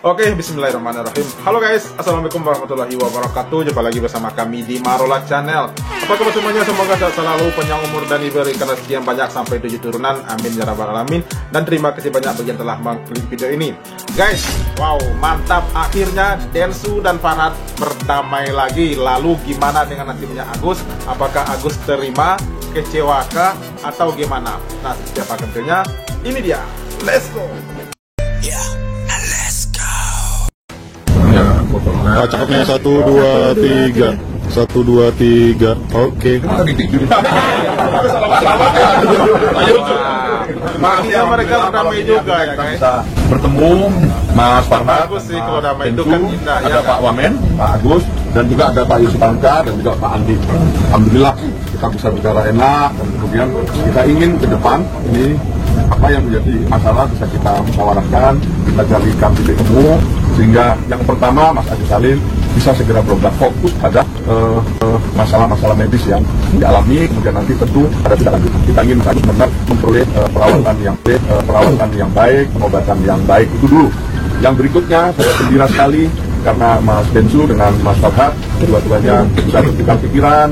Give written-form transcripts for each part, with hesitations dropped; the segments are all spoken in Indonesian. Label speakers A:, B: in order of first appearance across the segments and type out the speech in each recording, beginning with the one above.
A: Oke, bismillahirrahmanirrahim. Halo guys, assalamualaikum warahmatullahi wabarakatuh. Jumpa lagi bersama kami di Marola Channel. Apa kabar semuanya? Semoga sehat selalu, panjang umur dan diberikan rezeki yang banyak sampai 7 turunan. Amin ya rabbal alamin. Dan terima kasih banyak bagi yang telah mengklik video ini. Guys, wow, mantap. Akhirnya Densu dan Farhat berdamai lagi. Lalu gimana dengan nasibnya Agus? Apakah Agus terima, kecewakah, atau gimana? Nah, siapa tentunya? Ini dia. Let's go.
B: Ah, cakepnya 1, 2, 3 1, 2, 3. Oke.
A: Makanya mereka ramai juga ya guys.
C: Bisa bertemu Mas Farhat.
A: Bagus sih kalau damai itu kan indah ya.
C: Ada Pak Wamen, Pak Agus, dan juga ada Pak Yusuf Angka dan juga Pak Andi. Alhamdulillah kita bisa bicara enak, dan kemudian kita ingin ke depan ini apa yang menjadi masalah bisa kita musyawarahkan, kita carikan titik temu sehingga yang pertama Mas Adi Salim bisa segera berobat, fokus pada masalah-masalah medis yang dialami, kemudian nanti tentu ada tidak lanjut. Kita ingin benar memperoleh perawatan yang baik, pengobatan yang baik itu dulu. Yang berikutnya saya gembira sekali karena Mas Densu dengan Mas Farhat kedua-duanya bisa bertukar pikiran,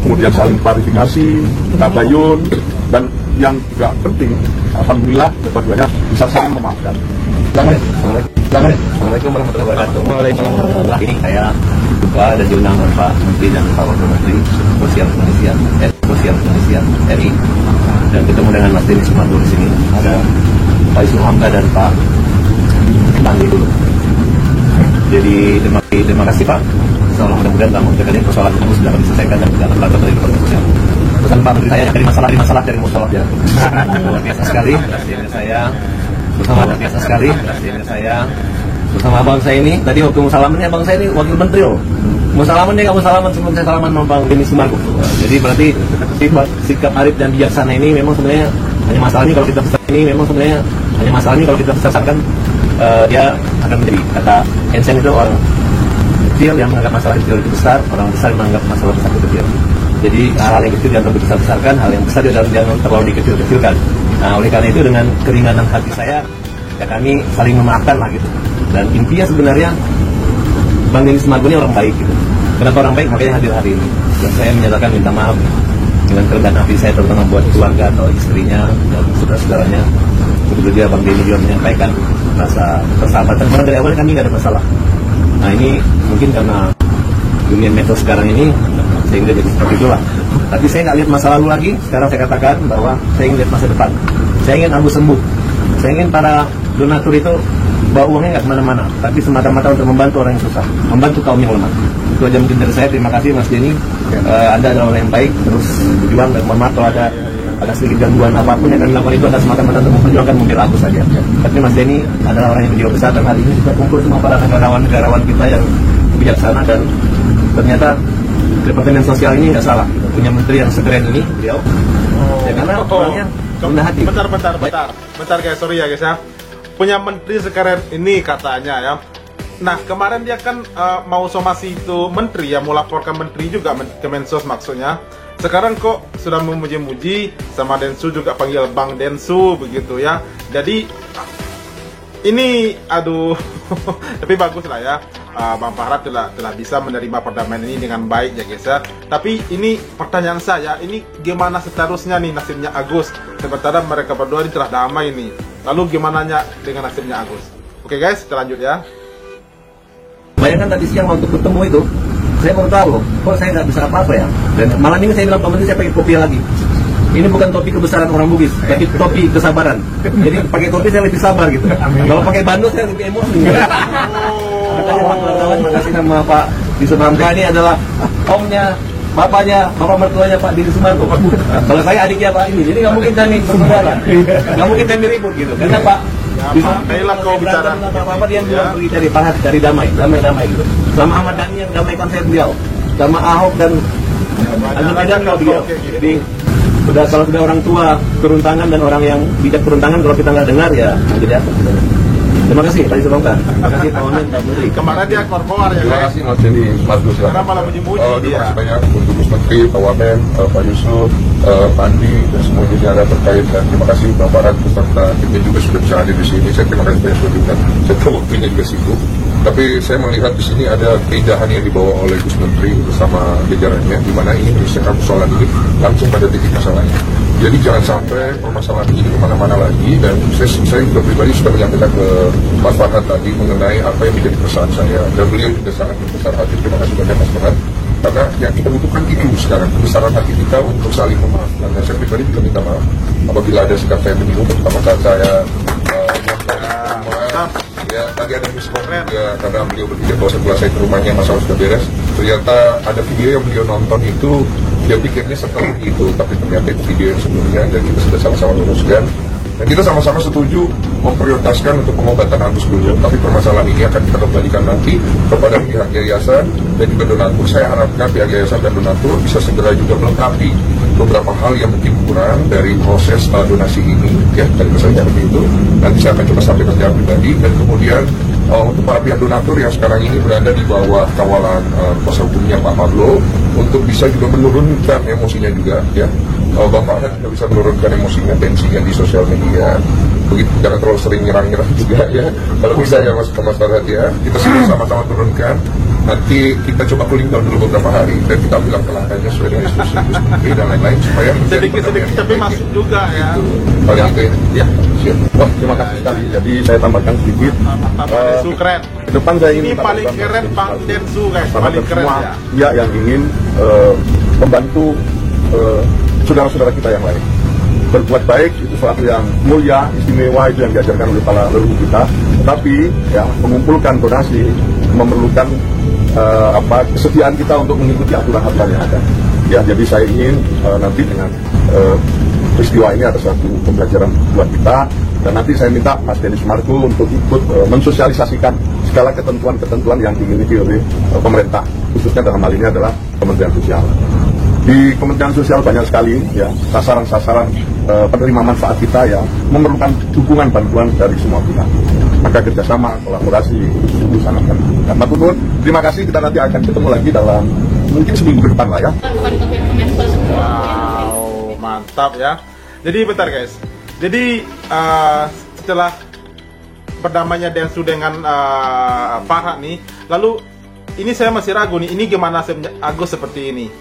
C: kemudian saling klarifikasi, tabayun, dan yang juga penting, alhamdulillah kedua-duanya bisa saling memaafkan.
D: Assalamualaikum warahmatullahi wabarakatuh. Waalaikumsalam. Ini saya buka dan diundang oleh Pak Menteri dan Pak Wakil Menteri Sosial Kementerian RI, dan ketemu dengan Mas Denny Sumargo di sini. Ada Pak Yusuf Hamka dan Pak Andi dulu. Jadi terima kasih Pak. Insyaallah mudah-mudahan dalam waktu dekat persoalan ini sudah diselesaikan dan tidak akan terjadi persoalan. Pesan Pak Menteri saya dari masalah ya. Luar biasa sekali. Saya bersama abang saya ini. Tadi waktu musalamannya abang saya ini wakil menteri loh. Musalaman dia nggak musalaman sebelum saya salaman sama Bang Denny Sumargo. Jadi berarti sikap arif dan bijaksana ini memang sebenarnya hanya masalahnya kalau kita besarkan dia akan menjadi kata Einstein itu orang kecil yang menganggap masalah kecil itu besar, orang besar yang menganggap masalah besar itu kecil. Jadi hal yang kecil jangan besar-besarkan, hal yang besar jangan terlalu dikecil-kecilkan. Nah, oleh karena itu dengan keringanan hati saya, ya kami saling memaafkan lah gitu. Dan intinya sebenarnya Bang Denny Sumargo ini orang baik gitu. Kenapa orang baik? Makanya hadir hari ini. Dan saya menyatakan minta maaf dengan kerendahan hati saya, terutama buat keluarga atau istrinya dan saudara-saudaranya. Begitu juga Bang Denny juga menyampaikan rasa persahabatan. Karena dari awal kami nggak ada masalah. Nah ini mungkin karena dunia medsos sekarang ini sehingga jadi seperti itulah. Tapi saya nggak lihat masa lalu lagi. Sekarang saya katakan bahwa saya ingin lihat masa depan. Saya ingin Agus sembuh. Saya ingin para donatur itu bawa uangnya nggak kemana-mana, tapi semata-mata untuk membantu orang yang susah, membantu kaum yang lemah. Itu aja mungkin dari saya. Terima kasih Mas Denny. Anda adalah orang yang baik, terus berjuang dan mohon maaf kalau ada sedikit gangguan apapun yang kami lakukan itu adalah semata-mata untuk memperjuangkan mobil Agus saja. Tapi Mas Denny adalah orang yang berjiwa besar dan hari ini juga kumpul semua para negarawan kita yang bijaksana, dan ternyata Departemen Sosial ini nggak salah punya menteri yang sekeren ini beliau. Ya karena orangnya rendah hati.
A: Bentar guys, sorry ya guys ya. Punya menteri sekeren ini katanya ya. Nah kemarin dia kan mau somasi itu menteri ya, mau laporkan menteri juga ke Mensos maksudnya. Sekarang kok sudah memuji-muji sama Densu, juga panggil Bang Densu begitu ya. Jadi ini aduh tapi bagus lah ya. Bang Farhat telah bisa menerima perdamaian ini dengan baik ya guys ya. Tapi ini pertanyaan saya, ini gimana seterusnya nih nasibnya Agus? Sementara mereka berdua ini telah damai nih. Lalu gimana dengan nasibnya Agus? Oke guys, kita lanjut ya.
D: Bayangkan tadi siang waktu ketemu itu, saya baru tahu loh, kok saya nggak bisa apa-apa ya. Dan malam ini saya bilang Pak Menteri, saya pakai topi lagi. Ini bukan topi kebesaran orang Bugis, tapi topi kesabaran. Jadi pakai topi saya lebih sabar gitu. Kalau pakai bandung saya lebih emosi. Makanya Pak wartawan, makasih sama Pak Yusuf Hamka, ini adalah omnya, bapaknya, bapak mertuanya Pak Denny Sumargo. Kalau saya adiknya Pak ini, jadi nggak mungkin kami saudara, nggak mungkin kami ribut gitu. Karena Pak
A: Baiklah kau bicara.
D: Apa dia bilang pergi cari Farhat, cari damai gitu. Sama Ahmad Dhani yang damaikan saya beliau, sama Ahok dan Andi Medan kalau beliau. Jadi kalau sudah orang tua turun tangan dan orang yang bijak turun tangan, kalau kita nggak dengar ya jadi apa? Terima kasih Pak Yusuf Hamka. Terima kasih Pak Wamen, Pak Menteri.
A: Kemarin dia korporat ya
C: Terima
A: guys.
C: kasih Mas Jenny, Mas Gus.
A: Kenapa malah muji-muji
C: Terima
A: dia?
C: kasih banyak untuk Gus Menteri, Pak Wamen, Pak Yusuf, Pak Andi, dan semuanya yang ada terkait. Dan terima kasih Pak Barat beserta timnya juga sudah bisa hadir di sini. Saya terima kasih banyak sudah diundang. Saya tahu waktunya juga sibuk. Tapi saya melihat di sini ada keindahan yang dibawa oleh Gus Menteri bersama jajarannya, di mana ingin menyelesaikan persoalan ini langsung pada titik masalahnya. Jadi jangan sampai permasalahan ini kemana-mana lagi. Dan saya juga pribadi sudah menyampaikan ke Mas Farhad tadi mengenai apa yang menjadi keresahan saya. Dan beliau juga sangat besar hati. Terima kasih banyak Mas Farhad. Karena yang kita butuhkan itu sekarang, kebesaran hati kita untuk saling memaafkan. Dan saya pribadi juga minta maaf apabila ada sikap saya menyinggung, terutama saat saya ya, tadi ada miskon juga karena beliau berpikir bahwa setelah saya ke rumahnya masalah sudah beres. Ternyata ada video yang beliau nonton itu, dia pikirnya setelah itu, tapi ternyata itu video yang sebelumnya, dan kita sudah sama-sama luruskan. Dan kita sama-sama setuju memprioritaskan untuk pengobatan Agus dulu. Tapi permasalahan ini akan kita kembalikan nanti kepada pihak yayasan dan juga donatur. Saya harapkan pihak yayasan dan donatur bisa segera juga melengkapi beberapa hal yang mungkin kurang dari proses donasi ini, ya, dari misalnya begitu. Nanti saya akan coba sampaikan secara pribadi. Dan kemudian untuk para pihak donatur yang sekarang ini berada di bawah kawalan kuasa hukumnya Pak Pablo, untuk bisa juga menurunkan emosinya juga, ya. Bapak tidak bisa menurunkan emosinya, tensinya di sosial media. Begitu, jangan terlalu sering nyerang-nyerang juga, ya. Kalau bisa ya Mas Farhad, ya, kita semua sama-sama turunkan. Nanti kita coba cooling down dulu beberapa hari dan kita bilang langkahnya sesuai dengan instruksi Gus Menteri dan lain-lain supaya
A: Sedikit-sedikit tapi masuk juga ya.
C: Paling itu ya. Siap. Wah, terima kasih sekali. Jadi saya tambahkan sedikit.
A: Pak Densu keren.
C: Ke depan saya ingin
A: Ini paling keren Pak Densu guys, paling keren
C: semua
A: ya.
C: dia yang ingin membantu saudara-saudara kita yang lain. Berbuat baik itu suatu yang mulia, istimewa, itu yang diajarkan oleh para leluhur kita. Tetapi ya, mengumpulkan donasi memerlukan kesediaan kita untuk mengikuti aturan-aturan yang ada. Ya, jadi saya ingin nanti dengan peristiwa ini ada suatu pembelajaran buat kita, dan nanti saya minta Mas Denny Sumargo untuk ikut mensosialisasikan segala ketentuan-ketentuan yang dimiliki oleh pemerintah, khususnya dalam hal ini adalah Kementerian Sosial. Di Kementerian Sosial banyak sekali ya sasaran-sasaran penerima manfaat kita yang memerlukan dukungan bantuan dari semua pihak. Maka kerjasama, kolaborasi itu sangat penting. Karena turun, terima kasih, kita nanti akan ketemu lagi dalam mungkin seminggu ke depan lah ya.
A: Wow, mantap ya. Jadi bentar guys. Jadi setelah berdamainya Densu dengan Farhad nih, lalu ini saya masih ragu nih, ini gimana nasibnya Agus seperti ini?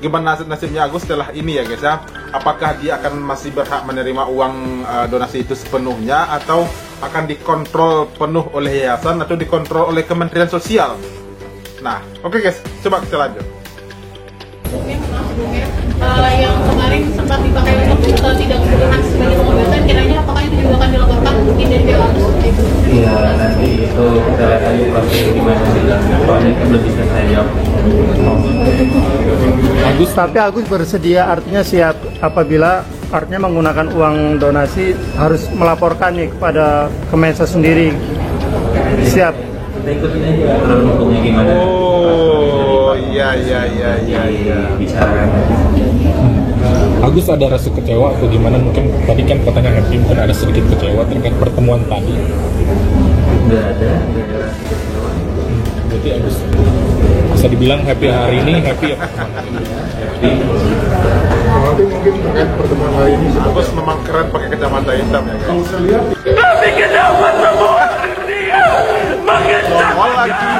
A: Gimana nasibnya Agus setelah ini ya guys ya? Apakah dia akan masih berhak menerima uang donasi itu sepenuhnya, atau akan dikontrol penuh oleh yayasan atau dikontrol oleh Kementerian Sosial? Nah, oke guys, coba kita lanjut.
E: Yang kemarin sempat dipakai untuk tidak kebutuhan sebagai pengobatan, kiranya apakah itu juga akan dilaporkan mungkin dari pihak Agus seperti itu?
D: Iya, nanti itu kita lihat lagi proses gimana sih, soalnya kan belum bisa saya jawab.
F: Tapi Agus bersedia, artinya siap apabila artinya menggunakan uang donasi harus melaporkannya kepada Kemensos sendiri. Siap.
D: Kita ikutin aja aturan hukumnya gimana.
A: Oh, iya.
D: Bicarakan.
G: Agus ada rasa kecewa atau gimana? Mungkin tadi kan katanya happy, mungkin ada sedikit kecewa terkait pertemuan tadi.
D: Nggak ada rasa kecewa.
G: Berarti Agus bisa dibilang happy hari ini, happy ya.
C: Nanti mungkin terkait pertemuan hari ini
A: Agus memang keren pakai kacamata hitam ya guys.
H: Tapi kenapa semua dia makin
A: Nongol lagi.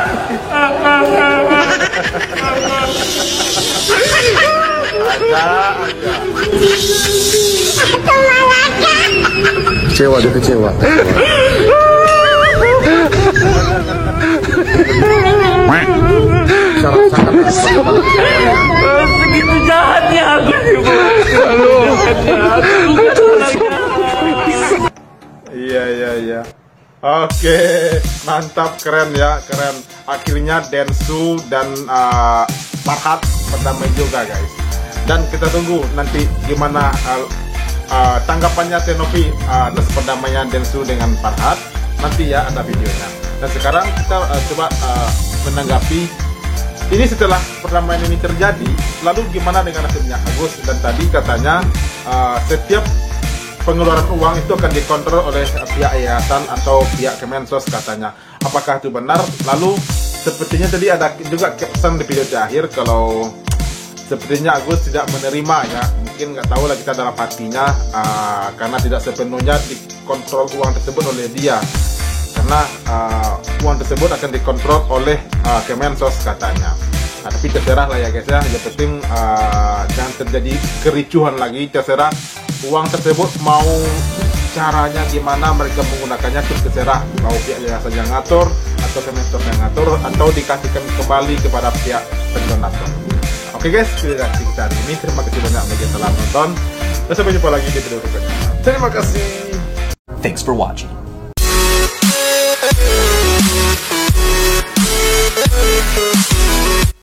B: Kecewa, dia kecewa.
H: segitu jahatnya aku ibu.
A: Iya. Oke, mantap, keren ya, keren. Akhirnya Densu dan Farhad berdamai juga guys. Dan kita tunggu nanti gimana tanggapannya Tenovi atas perdamaian Densu dengan Farhad. Nanti ya ada videonya. Dan sekarang kita coba menanggapi ini setelah perdamaian ini terjadi, lalu gimana dengan nasibnya Agus? Dan tadi katanya setiap pengeluaran uang itu akan dikontrol oleh pihak yayasan atau pihak Kemensos katanya. Apakah itu benar? Lalu sepertinya tadi ada juga pesan di video terakhir kalau sepertinya Agus tidak menerima ya. Mungkin nggak tahu lah kita dalam hatinya karena tidak sepenuhnya dikontrol uang tersebut oleh dia. Karena uang tersebut akan dikontrol oleh Kemensos katanya. Nah, tapi terserah lah ya guys ya. Yang penting jangan terjadi kericuhan lagi. Terserah uang tersebut mau caranya gimana mereka menggunakannya, itu terserah mau pihak yayasan yang ngatur atau Kemensos yang ngatur atau dikasihkan kembali kepada pihak pendonatur. Oke guys, itu reaksi kita hari ini. Terima kasih banyak bagi yang telah nonton. Dan sampai jumpa lagi di video berikutnya. Terima kasih.
I: Thanks for watching.